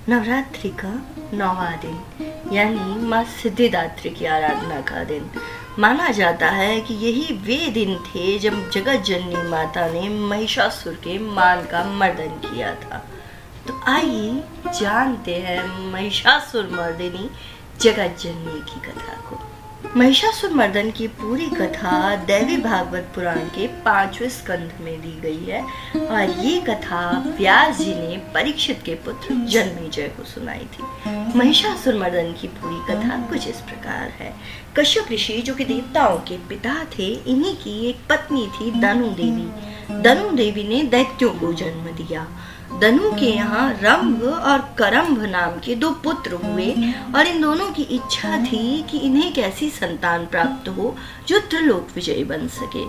नवरात्रि का 9वां दिन यानी माँ सिद्धिदात्री की आराधना का दिन माना जाता है कि यही वे दिन थे जब जगत जननी माता ने महिषासुर के मान का मर्दन किया था। तो आइए जानते हैं महिषासुर मर्दिनी जगत जननी की कथा को। महिषासुर मर्दन की पूरी कथा देवी भागवत पुराण के 5वें स्कंध में दी गई है और ये कथा व्यास जी ने परीक्षित के पुत्र जन्मेजय को सुनाई थी। महिषासुर मर्दन की पूरी कथा कुछ इस प्रकार है। कश्यप ऋषि जो कि देवताओं के पिता थे, इन्हीं की एक पत्नी थी दनु देवी। दनु देवी ने दैत्यों को जन्म दिया। दनु के यहाँ रंभ और करम्भ नाम के 2 पुत्र हुए और इन दोनों की इच्छा थी कि इन्हें एक ऐसी संतान प्राप्त हो जो त्रिलोक विजयी बन सके।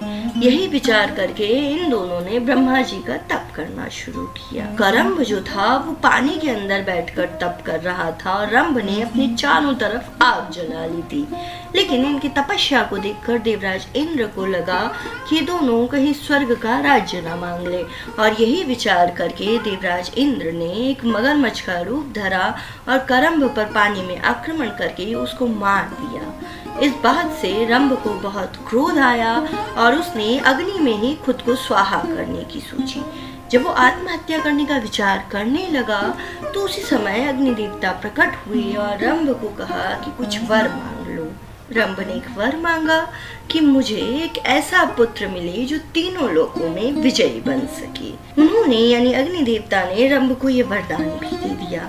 यही विचार करके इन दोनों ने ब्रह्मा जी का तप करना शुरू किया। करम्भ जो था वो पानी के अंदर बैठकर तप कर रहा था और रंभ ने अपनी चारों तरफ आग जला ली थी। लेकिन इनकी तपस्या को देखकर देवराज इंद्र को लगा कि दोनों कहीं स्वर्ग का राज्य न मांग ले और यही विचार करके देवराज इंद्र ने एक मगरमच्छ का रूप धरा और करम्भ पर पानी में आक्रमण करके उसको मार दिया। इस बात से रंभ को बहुत क्रोध आया और उसने अग्नि में ही खुद को स्वाहा करने की सोची। जब वो आत्महत्या करने का विचार करने लगा तो उसी समय अग्नि देवता प्रकट हुए और रंभ को कहा कि कुछ वर मांग लो। रंभ ने एक वर मांगा कि मुझे एक ऐसा पुत्र मिले जो तीनों लोकों में विजयी बन सके। उन्होंने यानी अग्नि देवता ने रंभ को ये वरदान भी दे दिया।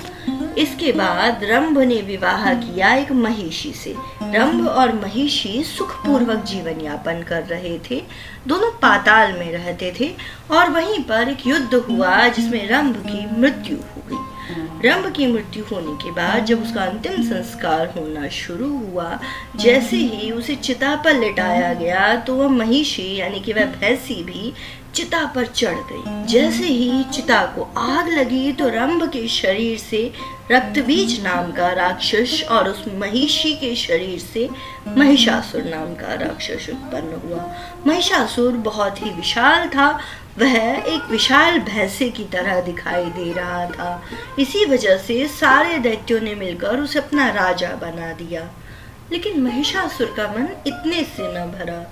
इसके बाद रंभ ने विवाह किया एक महिषी से। रंभ और महिषी सुखपूर्वक जीवन यापन कर रहे थे। दोनों पाताल में रहते थे और वहीं पर एक युद्ध हुआ जिसमें रंभ की मृत्यु हो गई। रंभ की मृत्यु होने के बाद जब उसका अंतिम संस्कार होना शुरू हुआ, जैसे ही उसे चिता पर लिटाया गया तो वह महिषी यानी कि वह भैंसी भी चिता पर चढ़ गई। जैसे ही चिता को आग लगी तो रंभ के शरीर से रक्तबीज नाम का राक्षस और उस महिषी के शरीर से महिषासुर नाम का राक्षस उत्पन्न हुआ। महिषासुर बहुत ही विशाल था। वह एक विशाल भैंसे की तरह दिखाई दे रहा था। इसी वजह से सारे दैत्यों ने मिलकर उसे अपना राजा बना दिया। लेकिन महिषासुर का मन इतने से न भरा।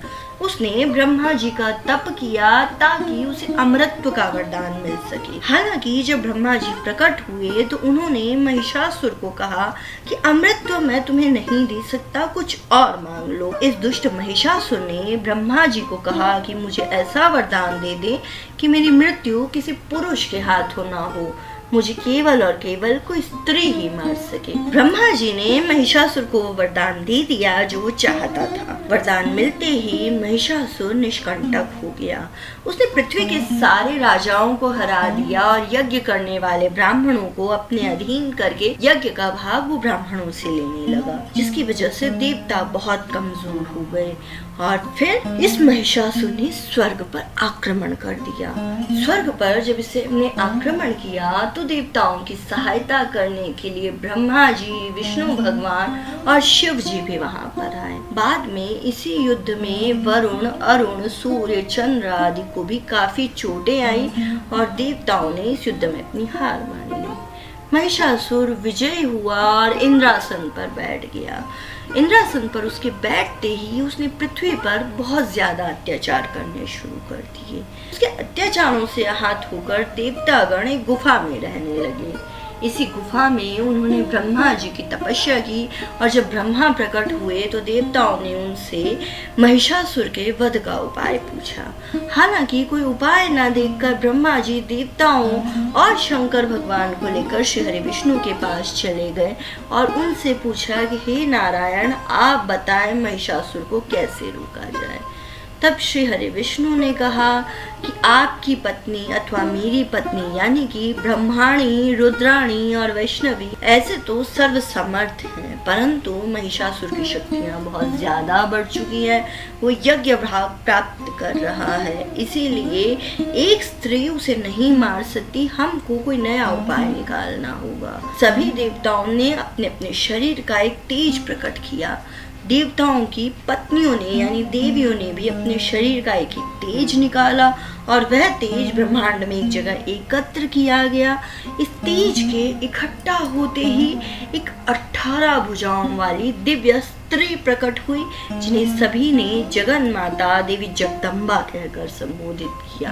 उसने ब्रह्मा जी का तप किया ताकि उसे अमरत्व का वरदान मिल सके। हालांकि जब ब्रह्मा जी प्रकट हुए तो उन्होंने महिषासुर को कहा कि अमृतत्व मैं तुम्हें नहीं दे सकता, कुछ और मांग लो। इस दुष्ट महिषासुर ने ब्रह्मा जी को कहा कि मुझे ऐसा वरदान दे दे कि मेरी मृत्यु किसी पुरुष के हाथों ना हो, मुझे केवल और केवल कोई स्त्री ही मार सके। ब्रह्मा जी ने महिषासुर को वरदान दे दिया जो वो चाहता था। वरदान मिलते ही महिषासुर निष्कंटक हो गया। उसने पृथ्वी के सारे राजाओं को हरा दिया और यज्ञ करने वाले ब्राह्मणों को अपने अधीन करके यज्ञ का भाग वो ब्राह्मणों से लेने लगा, जिसकी वजह से देवता बहुत कमजोर हो गए। और फिर इस महिषासुर ने स्वर्ग पर आक्रमण कर दिया। स्वर्ग पर जब इसने आक्रमण किया तो देवताओं की सहायता करने के लिए ब्रह्मा जी, विष्णु भगवान और शिव जी भी वहां पर आए। बाद में इसी युद्ध में वरुण, अरुण, सूर्य, चंद्र आदि को भी काफी चोटें आई और देवताओं ने इस युद्ध में अपनी हार मान ली। महिषासुर विजय हुआ और इंद्रासन पर बैठ गया। इंद्रासन पर उसके बैठते ही उसने पृथ्वी पर बहुत ज्यादा अत्याचार करने शुरू कर दिए। उसके अत्याचारों से आहत होकर देवतागण एक गुफा में रहने लगे। इसी गुफा में उन्होंने ब्रह्मा जी की तपस्या की और जब ब्रह्मा प्रकट हुए तो देवताओं ने उनसे महिषासुर के वध का उपाय पूछा। हालांकि कोई उपाय न देखकर ब्रह्मा जी देवताओं और शंकर भगवान को लेकर श्री हरि विष्णु के पास चले गए और उनसे पूछा कि हे नारायण, आप बताएं महिषासुर को कैसे रोका जाए। तब श्री हरि विष्णु ने कहा कि आपकी पत्नी अथवा मेरी पत्नी यानी कि ब्रह्माणी, रुद्राणी और वैष्णवी ऐसे तो सर्वसमर्थ हैं, परंतु महिषासुर की शक्तियां बहुत ज्यादा बढ़ चुकी हैं। वो यज्ञ भाग प्राप्त कर रहा है, इसीलिए एक स्त्री उसे नहीं मार सकती। हमको कोई नया उपाय निकालना होगा। सभी देवताओं ने अपने अपने शरीर का एक तेज प्रकट किया। देवताओं की पत्नियों ने यानी देवियों ने भी अपने शरीर का एक एक तेज निकाला और वह तेज ब्रह्मांड में एक जगह एकत्र किया गया। इस तेज के इकट्ठा होते ही एक 18 भुजाओं वाली दिव्य स्त्री प्रकट हुई, जिन्हें सभी ने जगन माता देवी जगदम्बा कहकर संबोधित किया।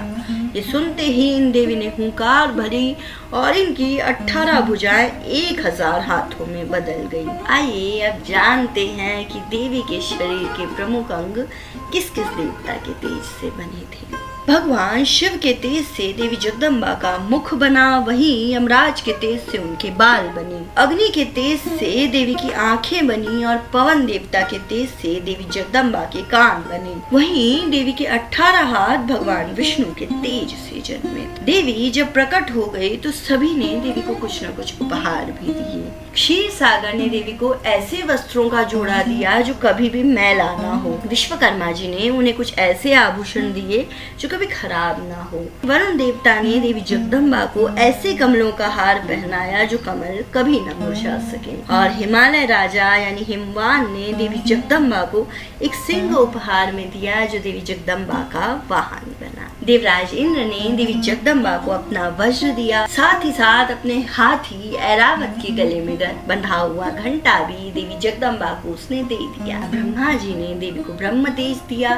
ये सुनते ही इन देवी ने हुंकार भरी और इनकी 18 भुजाएं 1000 हाथों में बदल गई। आइए अब जानते हैं कि देवी के शरीर के प्रमुख अंग किस किस देवता के तेज से बने थे। भगवान शिव के तेज से देवी जगदम्बा का मुख बना, वहीं यमराज के तेज से उनके बाल बने। अग्नि के तेज से देवी की आंखें बनी और पवन देवता के तेज से देवी जगदम्बा के कान बने। वहीं देवी के 18 हाथ भगवान विष्णु के तेज से जन्मे। देवी जब प्रकट हो गई तो सभी ने देवी को कुछ न कुछ उपहार भी दिए। क्षीर सागर ने देवी को ऐसे वस्त्रों का जोड़ा दिया जो कभी भी मैला ना हो। विश्वकर्मा जी ने उन्हें कुछ ऐसे आभूषण दिए जो कभी खराब ना हो। वरुण देवता ने देवी जगदम्बा को ऐसे कमलों का हार पहनाया जो कमल कभी न मुरझा सके। और हिमालय राजा यानी हिमवान ने देवी जगदम्बा को एक सिंह उपहार में दिया जो देवी जगदम्बा का वाहन बना। देवराज इंद्र ने देवी जगदम्बा को अपना वज्र दिया, साथ ही साथ अपने हाथी ऐरावत के गले में बंधा हुआ घंटा भी देवी जगदम्बा को उसने दे दिया। ब्रह्मा जी ने देवी को ब्रह्म तेज दिया,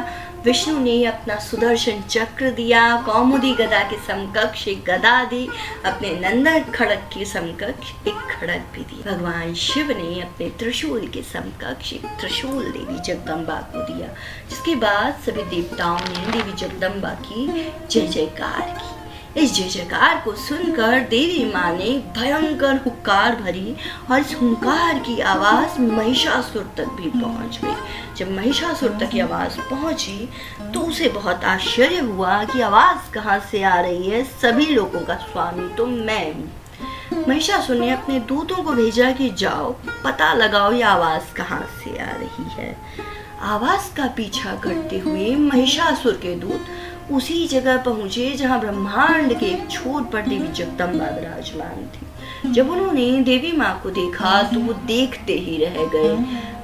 विष्णु ने अपना सुदर्शन चक्र दिया, कौमुदी गदा के समकक्ष एक गदा दी, अपने नंदन खड़ग के समकक्ष एक खड़ग भी दी। भगवान शिव ने अपने त्रिशूल के समकक्ष एक त्रिशूल देवी जगदम्बा को दिया, जिसके बाद सभी देवताओं ने देवी जगदम्बा की जय जयकार की। इस जय जयकार को सुनकर देवी माँ ने भयंकर हुक्कार भरी और इस हुंकार की आवाज महिषासुर तक भी पहुंच गई। जब महिषासुर तक की आवाज पहुंची तो उसे बहुत आश्चर्य हुआ कि आवाज कहाँ से आ रही है। सभी लोगों का स्वामी तो मैं हूँ। महिषासुर ने अपने दूतों को भेजा कि जाओ पता लगाओ ये आवाज कहाँ से आ रही है। आवाज का पीछा करते हुए महिषासुर के दूत उसी जगह पहुंचे जहां ब्रह्मांड के एक छोर पर देवी जगदम्बा विराजमान थी। जब उन्होंने देवी माँ को देखा तो वो देखते ही रह गए।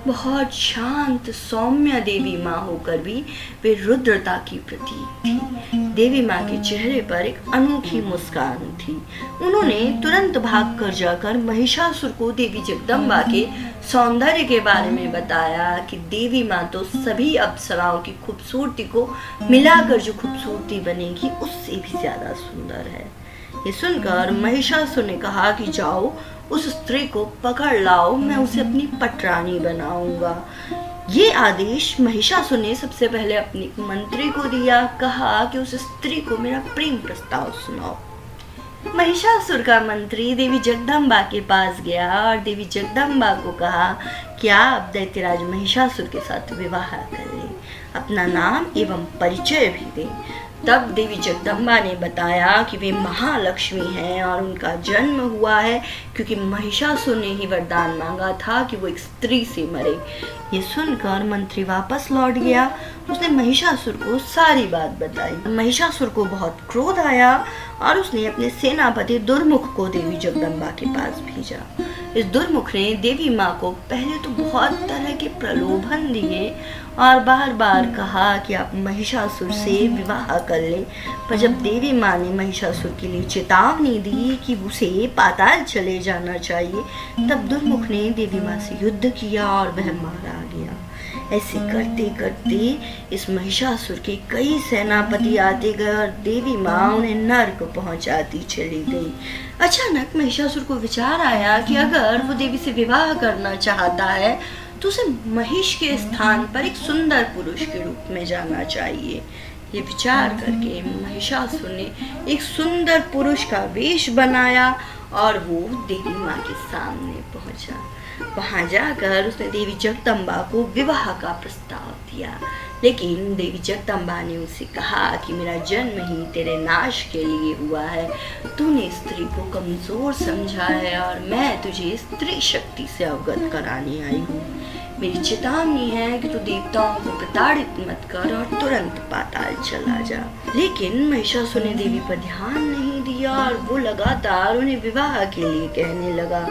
बहुत शांत सौम्य देवी माँ होकर भी वे रुद्रता की प्रतीक थी। देवी माँ के चेहरे पर एक अनोखी मुस्कान थी। उन्होंने तुरंत भाग कर जाकर महिषासुर को देवी जगदम्बा के सौंदर्य के बारे में बताया कि देवी माँ तो सभी अप्सराओं की खूबसूरती को मिलाकर जो खूबसूरती बनेगी उससे भी ज्यादा सुंदर है। ये सुनकर महिषासुर ने कहा कि जाओ उस स्त्री को पकड़ लाओ, मैं उसे अपनी पटरानी बनाऊंगा। ये आदेश महिषासुर ने सबसे पहले अपने मंत्री को दिया। कहा कि उस स्त्री को मेरा प्रेम प्रस्ताव सुनाओ। महिषासुर का मंत्री देवी जगदम्बा के पास गया और देवी जगदम्बा को कहा कि आप दैत्यराज महिषासुर के साथ विवाह कर लें, अपना नाम एवं परिचय भी दें। तब देवी जगदम्बा ने बताया कि वे महालक्ष्मी हैं और उनका जन्म हुआ है क्योंकि महिषासुर ने ही वरदान मांगा था कि वो एक स्त्री से मरे। ये सुनकर मंत्री वापस लौट गया। उसने महिषासुर को सारी बात बताई। महिषासुर को बहुत क्रोध आया और उसने अपने सेनापति दुर्मुख को देवी जगदम्बा के पास भेजा। इस दुर्मुख ने देवी माँ को पहले तो बहुत तरह के प्रलोभन दिए और बार बार कहा कि आप महिषासुर से विवाह कर लें, पर जब देवी माँ ने महिषासुर के लिए चेतावनी दी कि उसे पाताल चले जाना चाहिए, तब दुर्मुख ने देवी माँ से युद्ध किया और वह मारा गया। ऐसे करते करते इस महिषासुर के कई सेनापति आते गए और देवी माँ उन्हें नर्क पहुंचाती चली गई। अचानक महिषासुर को विचार आया कि अगर वो देवी से विवाह करना चाहता है तो उसे महिष के स्थान पर एक सुंदर पुरुष के रूप में जाना चाहिए। ये विचार करके महिषासुर ने एक सुंदर पुरुष का वेश बनाया और वो देवी माँ के सामने पहुंचा। वहां जाकर उसने देवी जगदम्बा को विवाह का प्रस्ताव दिया, लेकिन देवी जगदम्बा ने उसे कहा कि मेरा जन्म ही तेरे नाश के लिए हुआ है। तूने स्त्री को कमजोर समझा है और मैं तुझे स्त्री शक्ति से अवगत कराने आई हूँ। मेरी चेतावनी है कि तू देवताओं को प्रताड़ित मत कर और तुरंत पाताल चला जा। लेकिन महिषासुर ने देवी पर ध्यान नहीं दिया और वो लगातार उन्हें विवाह के लिए कहने लगा।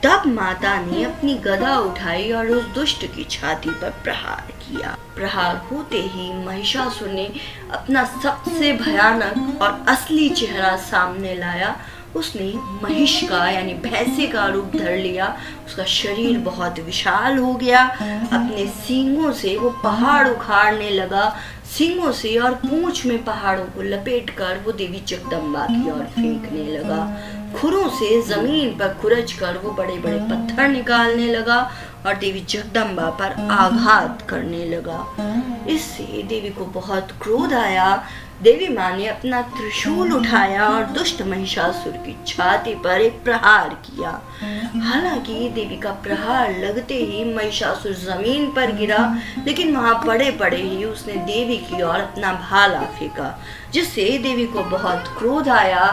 तब माता ने अपनी गदा उठाई और उस दुष्ट की छाती पर प्रहार किया। प्रहार होते ही महिषासुर ने अपना सबसे भयानक और असली चेहरा सामने लाया। उसने महिष का यानी भैंसे का रूप धर लिया। उसका शरीर बहुत विशाल हो गया। अपने सींगों से वो पहाड़ उखाड़ने लगा। सींगों से और पूंछ में पहाड़ों को लपेटकर वो देवी जगदम्बा की ओर फेंकने लगा। खुरों से जमीन पर खुरच कर वो बड़े बड़े पत्थर निकालने लगा और देवी जगदम्बा पर आघात करने लगा। इससे देवी को बहुत क्रोध आया। देवी माँ ने अपना त्रिशूल उठाया और दुष्ट महिषासुर की छाती पर एक प्रहार किया। हालांकि देवी का प्रहार लगते ही महिषासुर जमीन पर गिरा, लेकिन वहां पड़े पड़े ही उसने देवी की ओर अपना भाला फेंका, जिससे देवी को बहुत क्रोध आया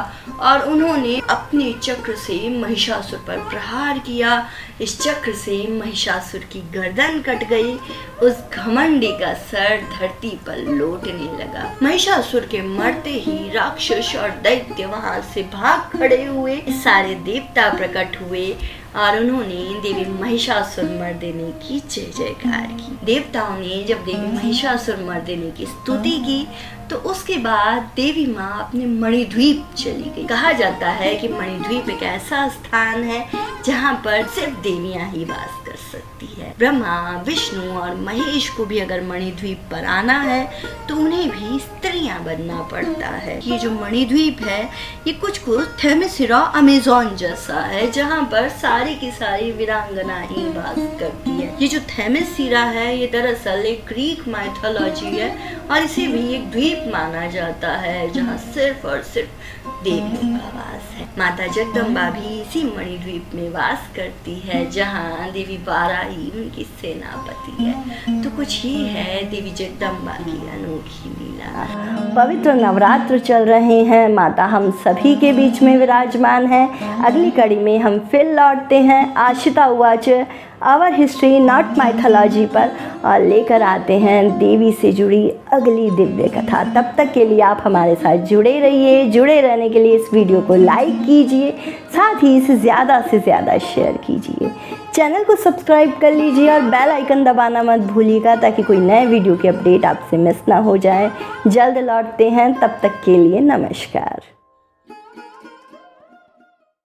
और उन्होंने अपने चक्र से महिषासुर पर प्रहार किया। इस चक्र से महिषासुर की गर्दन कट गई। उस घमंडी का सर धरती पर लौटने लगा। महिषासुर के मरते ही राक्षस और दैत्य वहां से भाग खड़े हुए। सारे देवता प्रकट हुए और उन्होंने देवी महिषासुर मर्दिनी की जय जयकार की। देवताओं ने जब देवी महिषासुर मर्दिनी की स्तुति की तो उसके बाद देवी माँ अपने मणिद्वीप चली गई। कहा जाता है कि मणिद्वीप एक ऐसा स्थान है जहाँ पर सिर्फ देवियां ही वास कर सकती है। ब्रह्मा, विष्णु और महेश को भी अगर मणिद्वीप पर आना है तो उन्हें भी स्त्रियां बनना पड़ता है। ये जो मणिद्वीप है ये कुछ थेमेसिरा अमेज़न जैसा है, जहाँ पर सारी की सारी वीरांगना ही वास करती है। ये जो थेमेसिरा है ये दरअसल एक ग्रीक माइथोलॉजी है और इसे भी एक द्वीप माना जाता है जहाँ सिर्फ और सिर्फ देवियों का वास है। माता जगदम्बा भी इसी मणिद्वीप में वास करती है जहाँ देवी वाराही उनकी सेनापति है। तो कुछ ये है देवी जगदम्बा की अनोखी लीला। पवित्र नवरात्र चल रहे हैं, माता हम सभी के बीच में विराजमान है। अगली कड़ी में हम फिर लौटते हैं आशिता उवाच आवर हिस्ट्री नॉट माइथोलॉजी पर और लेकर आते हैं देवी से जुड़ी अगली दिव्य कथा। तब तक के लिए आप हमारे साथ जुड़े रहिए। जुड़े रहने के लिए इस वीडियो को लाइक कीजिए, साथ ही इसे ज़्यादा से ज़्यादा शेयर कीजिए। चैनल को सब्सक्राइब कर लीजिए और बेल आइकन दबाना मत भूलिएगा ताकि कोई नए वीडियो की अपडेट आपसे मिस ना हो जाए। जल्द लौटते हैं, तब तक के लिए नमस्कार।